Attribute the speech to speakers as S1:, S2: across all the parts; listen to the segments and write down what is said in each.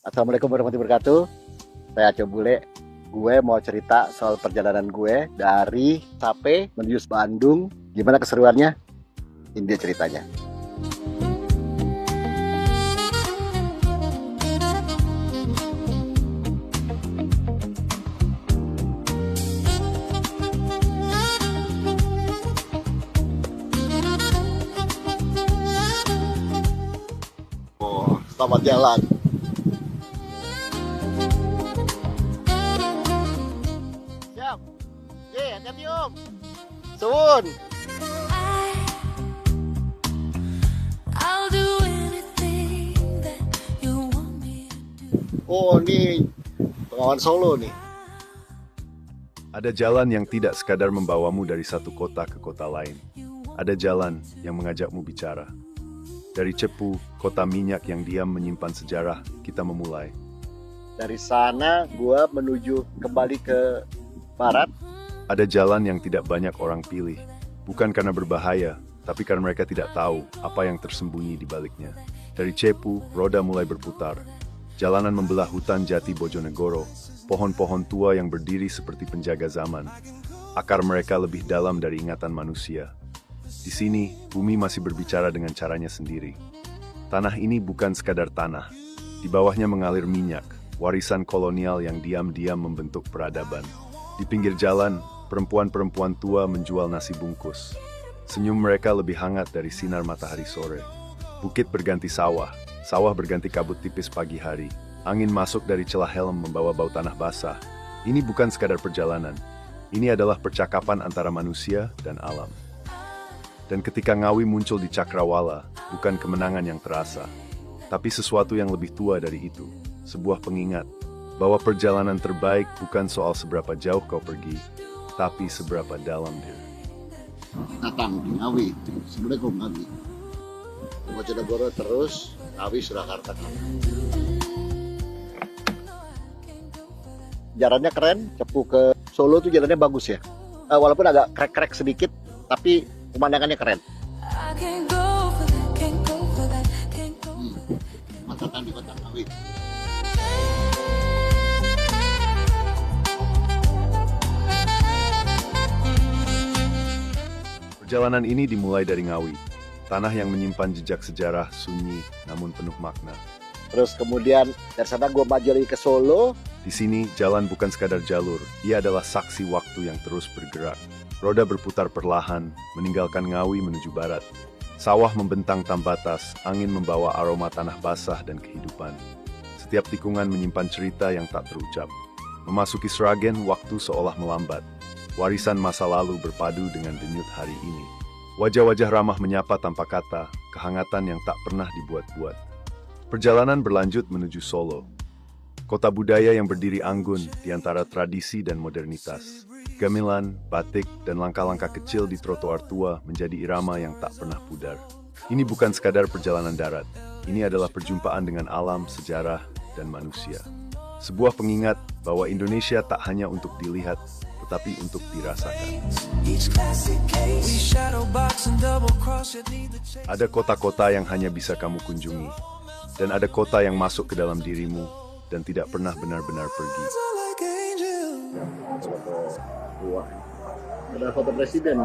S1: Assalamualaikum warahmatullahi wabarakatuh. Saya Aceh Bule. Gue mau cerita soal perjalanan gue dari Sape menuju Bandung. Gimana keseruannya? Ini dia ceritanya. Oh, selamat jalan. Siap. Ye, hati-hati Om. Sun.
S2: I'll do anything that you want me to do.
S1: Oh, ini pengawan Solo nih.
S3: Ada jalan yang tidak sekadar membawamu dari satu kota ke kota lain. Ada jalan yang mengajakmu bicara. Dari Cepu, kota minyak yang diam menyimpan sejarah, kita memulai.
S1: Dari sana gue menuju kembali ke barat.
S3: Ada jalan yang tidak banyak orang pilih, bukan karena berbahaya, tapi karena mereka tidak tahu apa yang tersembunyi di baliknya. Dari Cepu, roda mulai berputar. Jalanan membelah hutan jati Bojonegoro, pohon-pohon tua yang berdiri seperti penjaga zaman. Akar mereka lebih dalam dari ingatan manusia. Di sini, bumi masih berbicara dengan caranya sendiri. Tanah ini bukan sekadar tanah. Di bawahnya mengalir minyak, warisan kolonial yang diam-diam membentuk peradaban. Di pinggir jalan, perempuan-perempuan tua menjual nasi bungkus. Senyum mereka lebih hangat dari sinar matahari sore. Bukit berganti sawah, sawah berganti kabut tipis pagi hari. Angin masuk dari celah helm membawa bau tanah basah. Ini bukan sekadar perjalanan. Ini adalah percakapan antara manusia dan alam. Dan ketika Ngawi muncul di Cakrawala, bukan kemenangan yang terasa, tapi sesuatu yang lebih tua dari itu. Sebuah pengingat bahwa perjalanan terbaik bukan soal seberapa jauh kau pergi, tapi seberapa dalam dia.
S1: Datang di Ngawi. Assalamualaikum Ngawi. Bojonegoro terus, Ngawi Surakarta. Jalannya keren, Cepu ke Solo tuh jalannya bagus ya. Walaupun agak krek-krek sedikit, tapi pemandangannya keren.
S2: I can't go for that, can't go for that, can't go.
S1: Macatan di kota Ngawi.
S3: Perjalanan ini dimulai dari Ngawi, tanah yang menyimpan jejak sejarah sunyi namun penuh makna.
S1: Terus kemudian dari sana gue maju lagi ke Solo.
S3: Di sini, jalan bukan sekadar jalur, ia adalah saksi waktu yang terus bergerak. Roda berputar perlahan, meninggalkan Ngawi menuju barat. Sawah membentang tanpa batas, angin membawa aroma tanah basah dan kehidupan. Setiap tikungan menyimpan cerita yang tak terucap. Memasuki Sragen, waktu seolah melambat. Warisan masa lalu berpadu dengan denyut hari ini. Wajah-wajah ramah menyapa tanpa kata, kehangatan yang tak pernah dibuat-buat. Perjalanan berlanjut menuju Solo. Kota budaya yang berdiri anggun di antara tradisi dan modernitas. Gamelan, batik, dan langkah-langkah kecil di trotoar tua menjadi irama yang tak pernah pudar. Ini bukan sekadar perjalanan darat. Ini adalah perjumpaan dengan alam, sejarah, dan manusia. Sebuah pengingat bahwa Indonesia tak hanya untuk dilihat, tetapi untuk dirasakan. Ada kota-kota yang hanya bisa kamu kunjungi, dan ada kota yang masuk ke dalam dirimu dan tidak pernah benar-benar pergi.
S1: Wah, ada foto presiden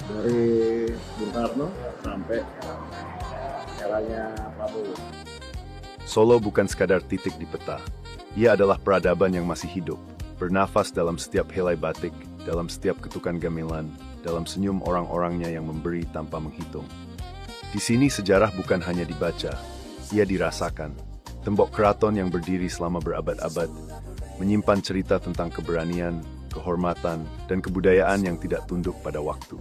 S1: dari Bung Karno sampai eranya Prabowo.
S3: Solo bukan sekadar titik di peta. Ia adalah peradaban yang masih hidup, bernafas dalam setiap helai batik, dalam setiap ketukan gamelan, dalam senyum orang-orangnya yang memberi tanpa menghitung. Di sini sejarah bukan hanya dibaca, ia dirasakan. Tembok keraton yang berdiri selama berabad-abad, menyimpan cerita tentang keberanian, kehormatan, dan kebudayaan yang tidak tunduk pada waktu.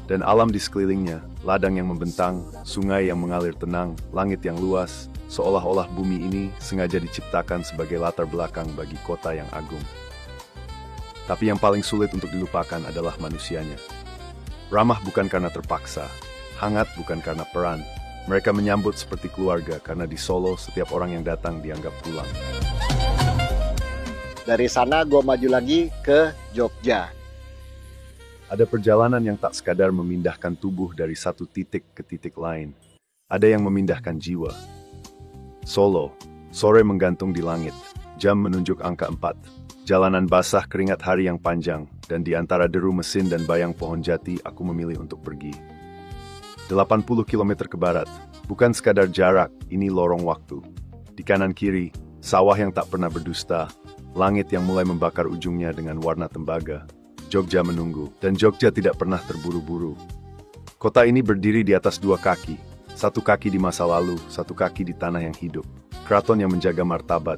S3: Dan alam di sekelilingnya, ladang yang membentang, sungai yang mengalir tenang, langit yang luas, seolah-olah bumi ini sengaja diciptakan sebagai latar belakang bagi kota yang agung. Tapi yang paling sulit untuk dilupakan adalah manusianya. Ramah bukan karena terpaksa, hangat bukan karena peran. Mereka menyambut seperti keluarga karena di Solo setiap orang yang datang dianggap pulang.
S1: Dari sana gue maju lagi ke Jogja.
S3: Ada perjalanan yang tak sekadar memindahkan tubuh dari satu titik ke titik lain. Ada yang memindahkan jiwa. Solo. Sore menggantung di langit. Jam menunjuk angka 4. Jalanan basah keringat hari yang panjang, dan di antara deru mesin dan bayang pohon jati, aku memilih untuk pergi. 80 km ke barat. Bukan sekadar jarak, ini lorong waktu. Di kanan kiri, sawah yang tak pernah berdusta, langit yang mulai membakar ujungnya dengan warna tembaga. Jogja menunggu, dan Jogja tidak pernah terburu-buru. Kota ini berdiri di atas dua kaki. Satu kaki di masa lalu, satu kaki di tanah yang hidup. Keraton yang menjaga martabat.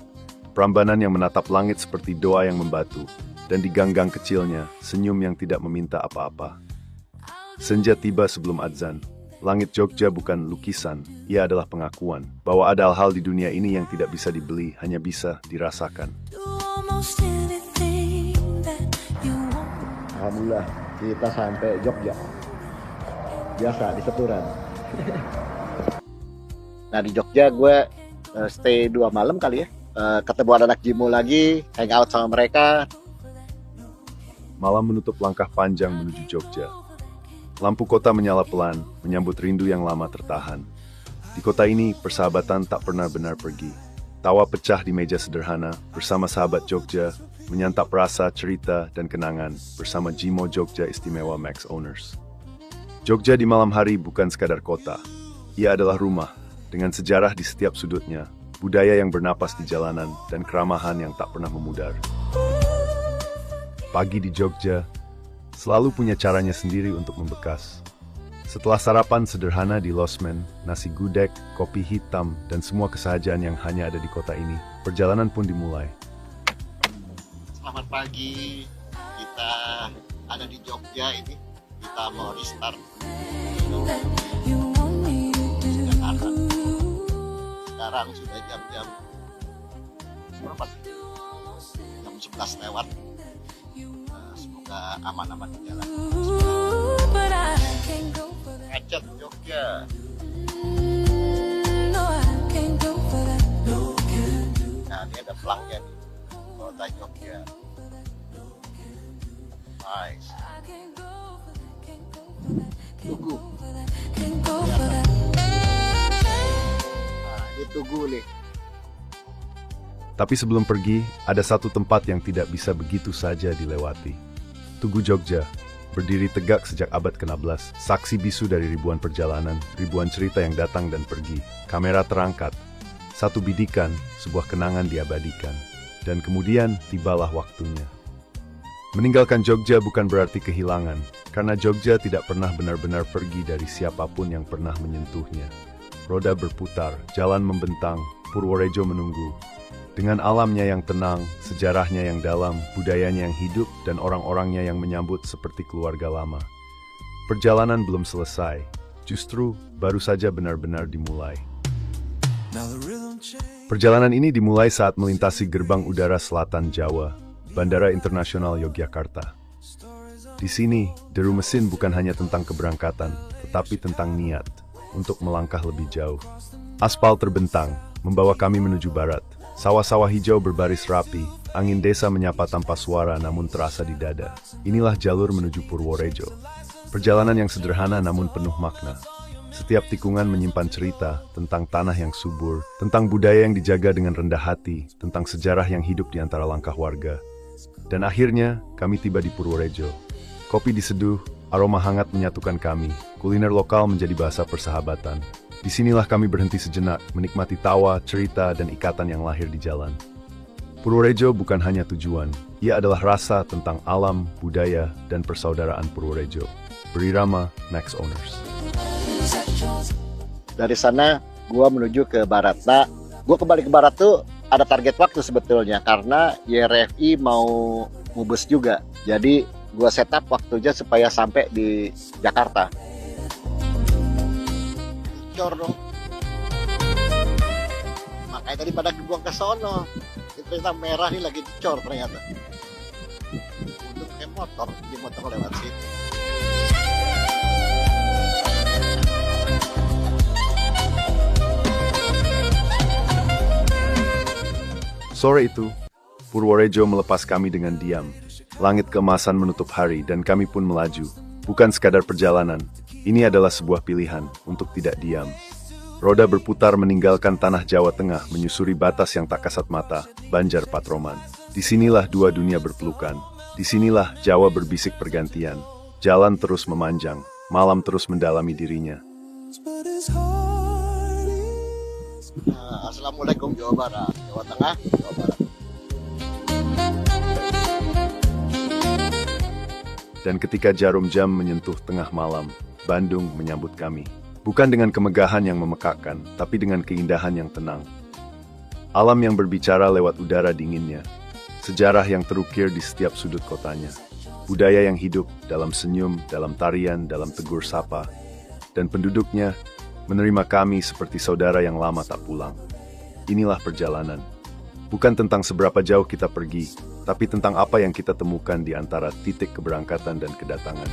S3: Prambanan yang menatap langit seperti doa yang membatu. Dan di gang-gang kecilnya, senyum yang tidak meminta apa-apa. Senja tiba sebelum adzan. Langit Jogja bukan lukisan, ia adalah pengakuan bahwa ada hal-hal di dunia ini yang tidak bisa dibeli, hanya bisa dirasakan.
S2: Do almost anything that you want.
S1: Alhamdulillah kita sampai Jogja. Biasa di Seturan. Nah di Jogja gue stay 2 malam kali ya. Ketemu anak Jimo lagi, hangout sama mereka.
S3: Malam menutup langkah panjang menuju Jogja. Lampu kota menyala pelan, menyambut rindu yang lama tertahan. Di kota ini, persahabatan tak pernah benar pergi. Tawa pecah di meja sederhana, bersama sahabat Jogja, menyantap rasa, cerita, dan kenangan, bersama Jimo Jogja Istimewa Max Owners. Jogja di malam hari bukan sekadar kota. Ia adalah rumah, dengan sejarah di setiap sudutnya, budaya yang bernapas di jalanan, dan keramahan yang tak pernah memudar. Pagi di Jogja selalu punya caranya sendiri untuk membekas. Setelah sarapan sederhana di Losmen, nasi gudeg, kopi hitam, dan semua kesahajaan yang hanya ada di kota ini, perjalanan pun dimulai.
S1: Selamat pagi, kita ada di Jogja ini. Kita mau restart
S2: You want me to
S1: Jakarta.
S2: do.
S1: Sekarang sudah jam-jam berapa sih? Jam 11 lewat. Semoga aman-aman di jalan.
S2: But I can't go for that.
S1: Macet Jogja.
S2: No, I can't go for that. No, can't do.
S1: Nah ini ada pelangnya nih. Kota Jogja. Nice.
S2: I can't go for that. Can't go for that.
S1: Tugu.
S2: Can't go for that.
S1: Nah ini Tugu nih.
S3: Tapi sebelum pergi, ada satu tempat yang tidak bisa begitu saja dilewati. Tugu Jogja, berdiri tegak sejak abad ke-16, saksi bisu dari ribuan perjalanan, ribuan cerita yang datang dan pergi. Kamera terangkat, satu bidikan, sebuah kenangan diabadikan. Dan kemudian tibalah waktunya. Meninggalkan Jogja bukan berarti kehilangan, karena Jogja tidak pernah benar-benar pergi dari siapapun yang pernah menyentuhnya. Roda berputar, jalan membentang, Purworejo menunggu. Dengan alamnya yang tenang, sejarahnya yang dalam, budayanya yang hidup, dan orang-orangnya yang menyambut seperti keluarga lama. Perjalanan belum selesai, justru baru saja benar-benar dimulai. Perjalanan ini dimulai saat melintasi gerbang udara selatan Jawa, Bandara Internasional Yogyakarta. Di sini, deru mesin bukan hanya tentang keberangkatan, tetapi tentang niat untuk melangkah lebih jauh. Aspal terbentang, membawa kami menuju barat. Sawah-sawah hijau berbaris rapi, angin desa menyapa tanpa suara namun terasa di dada. Inilah jalur menuju Purworejo. Perjalanan yang sederhana namun penuh makna. Setiap tikungan menyimpan cerita tentang tanah yang subur, tentang budaya yang dijaga dengan rendah hati, tentang sejarah yang hidup di antara langkah warga. Dan akhirnya, kami tiba di Purworejo. Kopi diseduh, aroma hangat menyatukan kami, kuliner lokal menjadi bahasa persahabatan. Disinilah kami berhenti sejenak, menikmati tawa, cerita, dan ikatan yang lahir di jalan. Purworejo bukan hanya tujuan, ia adalah rasa tentang alam, budaya, dan persaudaraan Purworejo. Berirama Max Owners.
S1: Dari sana, gua menuju ke barat. Nah, gua kembali ke barat tuh ada target waktu sebetulnya, karena YRFI mau ngubus juga. Jadi, gua setup waktunya supaya sampai di Jakarta. Cor dong. Makanya tadi pada buang ke sono. Ternyata merah nih lagi dicor ternyata. Untung kayak motor, di motor lewat situ.
S3: Sore itu, Purworejo melepas kami dengan diam. Langit keemasan menutup hari dan kami pun melaju. Bukan sekadar perjalanan, ini adalah sebuah pilihan untuk tidak diam. Roda berputar meninggalkan tanah Jawa Tengah menyusuri batas yang tak kasat mata, Banjar Patroman. Disinilah dua dunia berpelukan. Disinilah Jawa berbisik pergantian. Jalan terus memanjang, malam terus mendalami dirinya.
S1: Assalamualaikum Jawa Barat, Jawa Tengah, Jawa Barat.
S3: Dan ketika jarum jam menyentuh tengah malam, Bandung menyambut kami. Bukan dengan kemegahan yang memekakkan, tapi dengan keindahan yang tenang. Alam yang berbicara lewat udara dinginnya. Sejarah yang terukir di setiap sudut kotanya. Budaya yang hidup dalam senyum, dalam tarian, dalam tegur sapa. Dan penduduknya menerima kami seperti saudara yang lama tak pulang. Inilah perjalanan. Bukan tentang seberapa jauh kita pergi, tapi tentang apa yang kita temukan di antara titik keberangkatan dan kedatangan.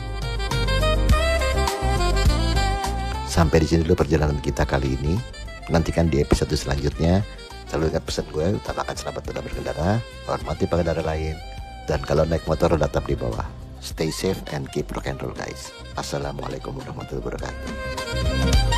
S4: Sampai di sini dulu perjalanan kita kali ini. Nantikan di episode selanjutnya. Selalu ingat pesan gue, utamakan selamat dalam berkendara, hormati pengendara lain, dan kalau naik motor tetap di bawah. Stay safe and keep rock and roll guys. Assalamualaikum warahmatullahi wabarakatuh.